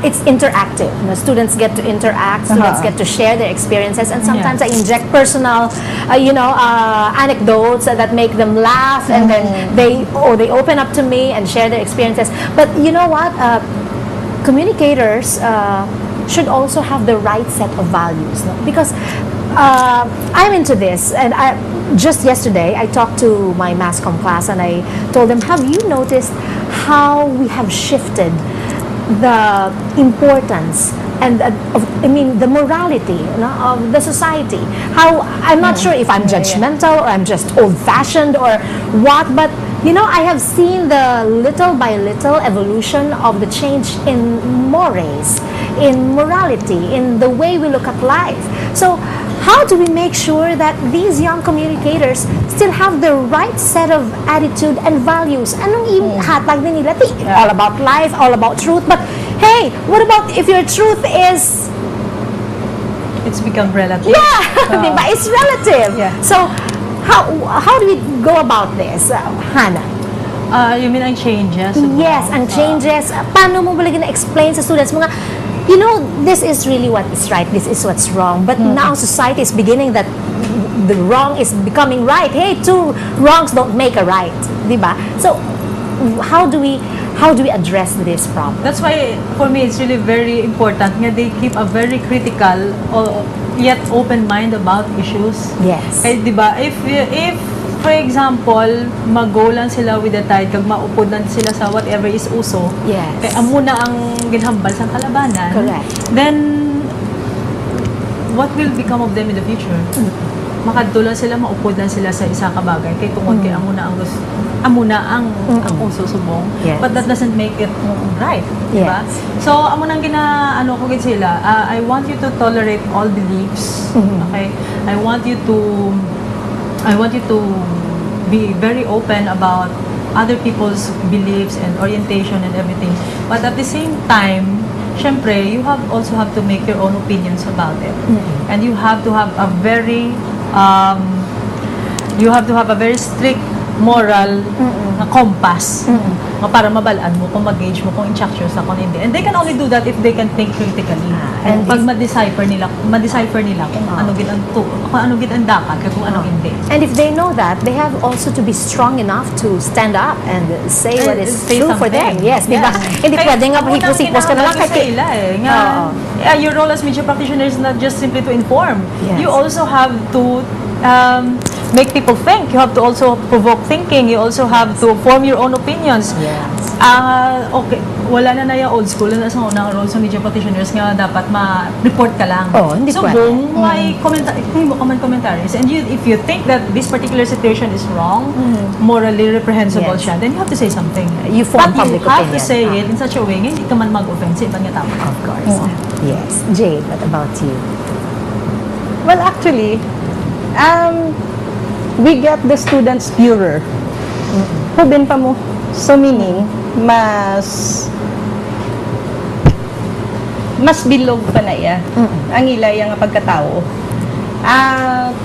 it's interactive. Students get to interact, students get to share their experiences, and sometimes I inject personal, anecdotes that make them laugh, and then they open up to me and share their experiences. But you know what? Communicators should also have the right set of values, no? Because I'm into this, and just yesterday I talked to my mass comm class and I told them, have you noticed how we have shifted the importance and the morality, of the society? How I'm not sure if I'm judgmental or I'm just old-fashioned or what, but I have seen the little by little evolution of the change in mores, in morality, in the way we look at life. So how do we make sure that these young communicators still have the right set of attitude and values? Anong ihatag din nila? All about life, all about truth. But hey, what about if your truth is... It's become relative. Yeah, diba? It's relative. Yeah. So how do we go about this, Hannah? You mean ang changes? Yes, ang changes. Paano mo ba na-explain sa students mga, this is really what is right, this is what's wrong. But now society is beginning that the wrong is becoming right. Hey, two wrongs don't make a right, diba? So how do we address this problem? That's why for me it's really very important nga they keep a very critical or yet open mind about issues. Yes. Eh, diba? If for example, mag-go lang sila with the tide, kag maupod lang sila sa whatever is uso, Yes. kaya amo na ang ginhambal sa kalabanan, Correct. then what will become of them in the future? Makadto lang sila, maupod lang sila sa isa ka bagay, kay tungod kay amo na ang uso subong. Yes. But that doesn't make it right, diba? Yes. So amo nang ginaano ko gid sila, I want you to tolerate all beliefs. Okay? I want you to be very open about other people's beliefs and orientation and everything. But at the same time, syempre, you also have to make your own opinions about it. And you have to have a very strict moral na compass nga para mabalaan mo kung mag-gauge mo kung in-structure sa kung hindi. And they can only do that if they can think critically. And pag ma-decipher nila kung ano gid ang dapat kung ano hindi. And if they know that, they have also to be strong enough to stand up and say what is say true for them. something. Yes, diba? Hindi pwede nga hipos-hipos ka na lang kasi your role as media practitioner is not just simply to inform. Yes. You also have to make people think. You have to also provoke thinking. You also have to form your own opinions. Yes. Okay, wala na yung old school na sa unang role sa media practitioners nga dapat ma-report ka lang. Hindi so, pwede. may commentaries. And if you think that this particular situation is wrong, morally reprehensible Yes. siya, then you have to say something. You form But public you have to opinion. say it in such a way nga hindi ka man mag-offensive ang tao. Of course. Yes. Jade, what about you? Well, actually, we get the students purer. Hubin pa mo. So meaning, mas bilog pa na iya ang ilay ang pagkatao.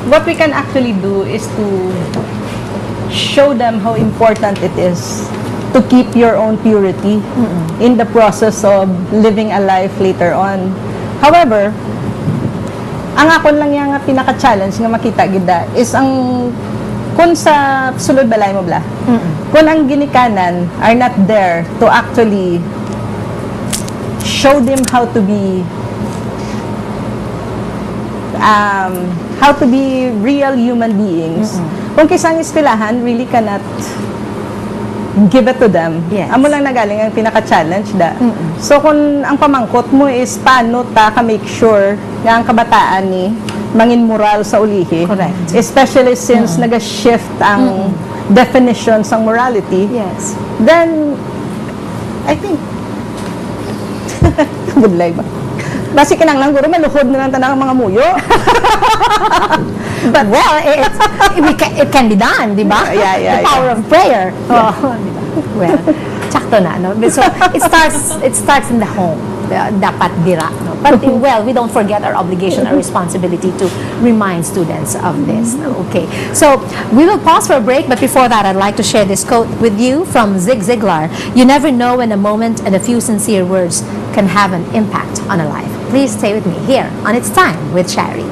What we can actually do is to show them how important it is to keep your own purity in the process of living a life later on. However, ang akon lang yung pinaka-challenge nga makita gida is ang kung sa sulod balay mo bla, kung ang ginikanan are not there to actually show them how to be real human beings. Kung kisang istilahan really cannot give it to them. Yes. Amo lang nagaling ang pinaka-challenge da. So kung ang pamangkot mo is paano ta ka make sure nga ang kabataan ni mangin moral sa ulihi. Correct. Especially since naga-shift ang definition sa morality. Yes. Then I think budlay ba? Basi kinang lang guro maluhod na lang tanang mga muyo. But well, it can be done, di ba? Yeah. The power of prayer. Oh, di ba? Well, sakto na, no? So it starts in the home. Dapat dira, no? But well, we don't forget our obligation, our responsibility to remind students of this, no? Okay, so we will pause for a break, but before that, I'd like to share this quote with you from Zig Ziglar. You never know when a moment and a few sincere words can have an impact on a life. Please stay with me here on It's Time with Charie.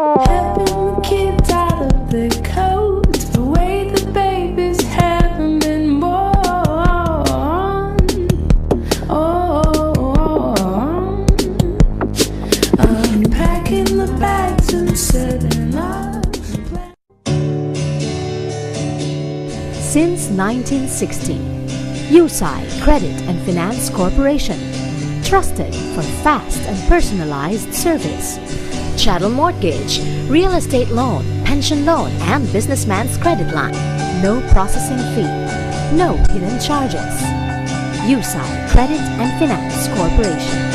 Helping the kids out of their coats, the way the babies haven't been born. Unpacking the bags and setting up. Since 1960, USI Credit and Finance Corporation, trusted for fast and personalized service. Chattel Mortgage, real estate loan, pension loan, and businessman's credit line. No processing fee, no hidden charges. USI Credit and Finance Corporation.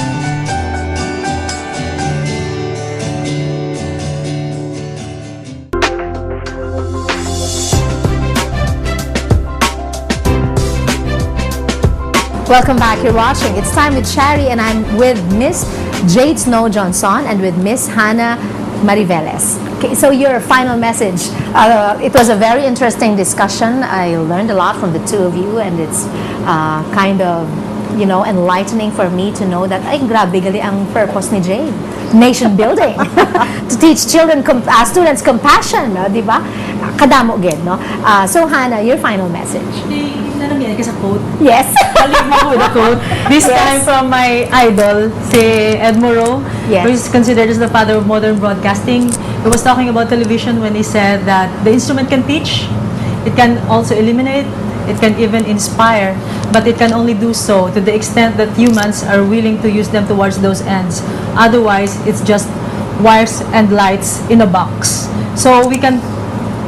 Welcome back. You're watching It's Time with Charie, and I'm with Miss Jade Dionzon and with Miss Hannah Mariveles. Okay, so your final message. It was a very interesting discussion. I learned a lot from the two of you, and it's kind of, you know, enlightening for me to know that ay grabe gali ang purpose ni Jade. Nation building. To teach children, students compassion, no? Di ba? Kadamo gid, no? So Hannah, your final message. Nanamyan ka sa quote. Yes. I'll leave mo with a quote. This Yes. time from my idol, si Ed Murrow, Yes. who is considered as the father of modern broadcasting. He was talking about television when he said that the instrument can teach, it can also eliminate, it can even inspire, but it can only do so to the extent that humans are willing to use them towards those ends. Otherwise, it's just wires and lights in a box. So we can,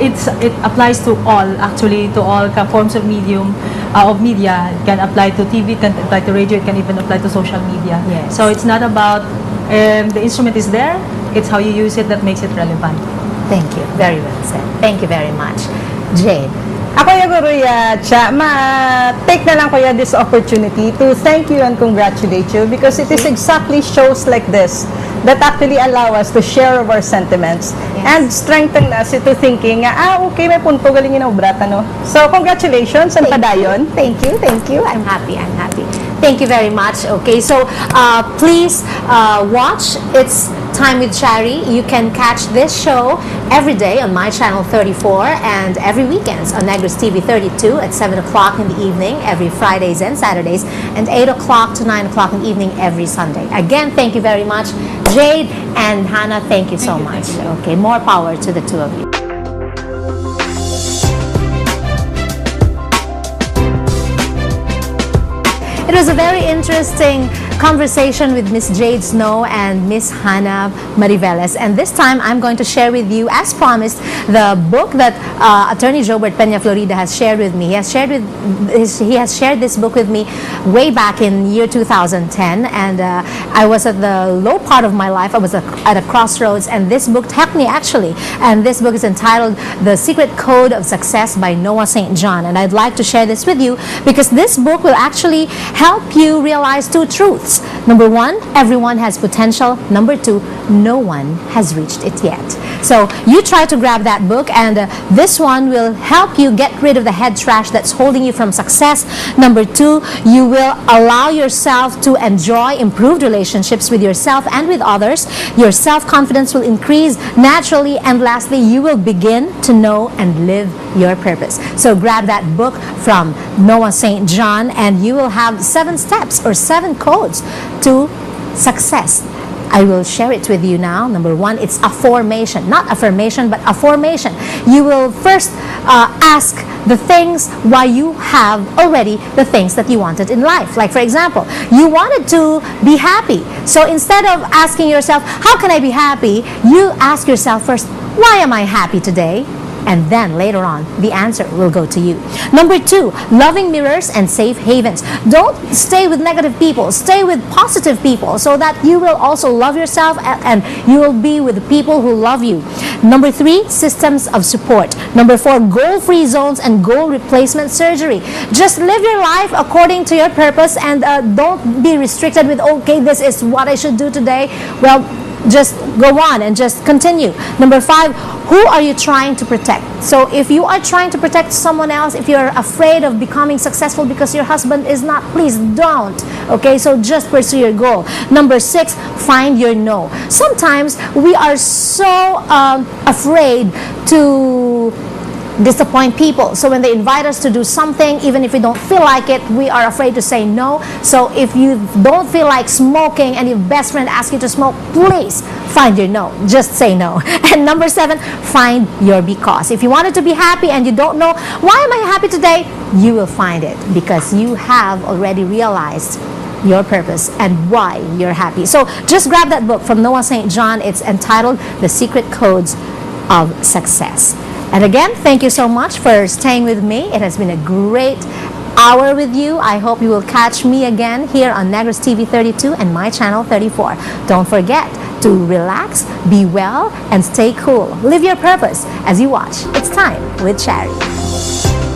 it applies to all, actually, to all forms of medium, of media. It can apply to TV, it can apply to radio, it can even apply to social media. Yes. So it's not about, the instrument is there, it's how you use it that makes it relevant. Thank you. Very well said. Thank you very much. Jade. Ako yung guruya, take na lang ko ya this opportunity to thank you and congratulate you because it is exactly shows like this that actually allow us to share our sentiments and strengthen us into thinking, okay, may punto galing yung obrata, no? So, congratulations and padayon. Thank you. Thank you. I'm happy. I'm happy. Thank you very much. Okay, so please watch It's Time with Charie. You can catch this show every day on my channel 34 and every weekends on Negros TV32 at 7 o'clock in the evening every Fridays and Saturdays and 8 o'clock to 9 o'clock in the evening every Sunday. Again, thank you very much. Jade and Hannah, thank you so much. Okay, more power to the two of you. It was a very interesting conversation with Miss Jade Snow and Miss Hannah Mariveles, and this time I'm going to share with you, as promised, the book that Attorney Jobert Peña Florida has shared with me. He has shared this book with me way back in year 2010, and I was at the low part of my life. I was at a crossroads, and this book helped me actually. And this book is entitled The Secret Code of Success by Noah St. John, and I'd like to share this with you because this book will actually help you realize two truths. Number one, everyone has potential. Number two, no one has reached it yet. So you try to grab that book, and this one will help you get rid of the head trash that's holding you from success. Number two, you will allow yourself to enjoy improved relationships with yourself and with others. Your self-confidence will increase naturally, and lastly, you will begin to know and live your purpose. So grab that book from Noah St. John, and you will have 7 steps or 7 codes to success. I will share it with you now. Number one, it's a formation, not affirmation, but a formation. You will first ask the things why you have already the things that you wanted in life. Like, for example, you wanted to be happy. So instead of asking yourself, how can I be happy? You ask yourself first, why am I happy today? And then later on, the answer will go to you. Number 2, loving mirrors and safe havens. Don't stay with negative people. Stay with positive people so that you will also love yourself and you will be with the people who love you. Number 3, systems of support. Number 4, goal-free zones and goal replacement surgery. Just live your life according to your purpose and don't be restricted with, okay, this is what I should do today. Well, just go on and just continue. Number 5, who are you trying to protect? So if you are trying to protect someone else, if you're afraid of becoming successful because your husband is not, please don't. Okay, so just pursue your goal. Number 6, find your no. Sometimes we are so afraid to disappoint people. So when they invite us to do something, even if we don't feel like it, we are afraid to say no. So if you don't feel like smoking and your best friend asks you to smoke, please find your no. Just say no. And number 7, find your because. If you wanted to be happy and you don't know, why am I happy today? You will find it because you have already realized your purpose and why you're happy. So just grab that book from Noah St. John. It's entitled The Secret Codes of Success. And again, thank you so much for staying with me. It has been a great hour with you. I hope you will catch me again here on Negros TV32 and my channel 34. Don't forget to relax, be well, and stay cool. Live your purpose as you watch It's Time with Charie.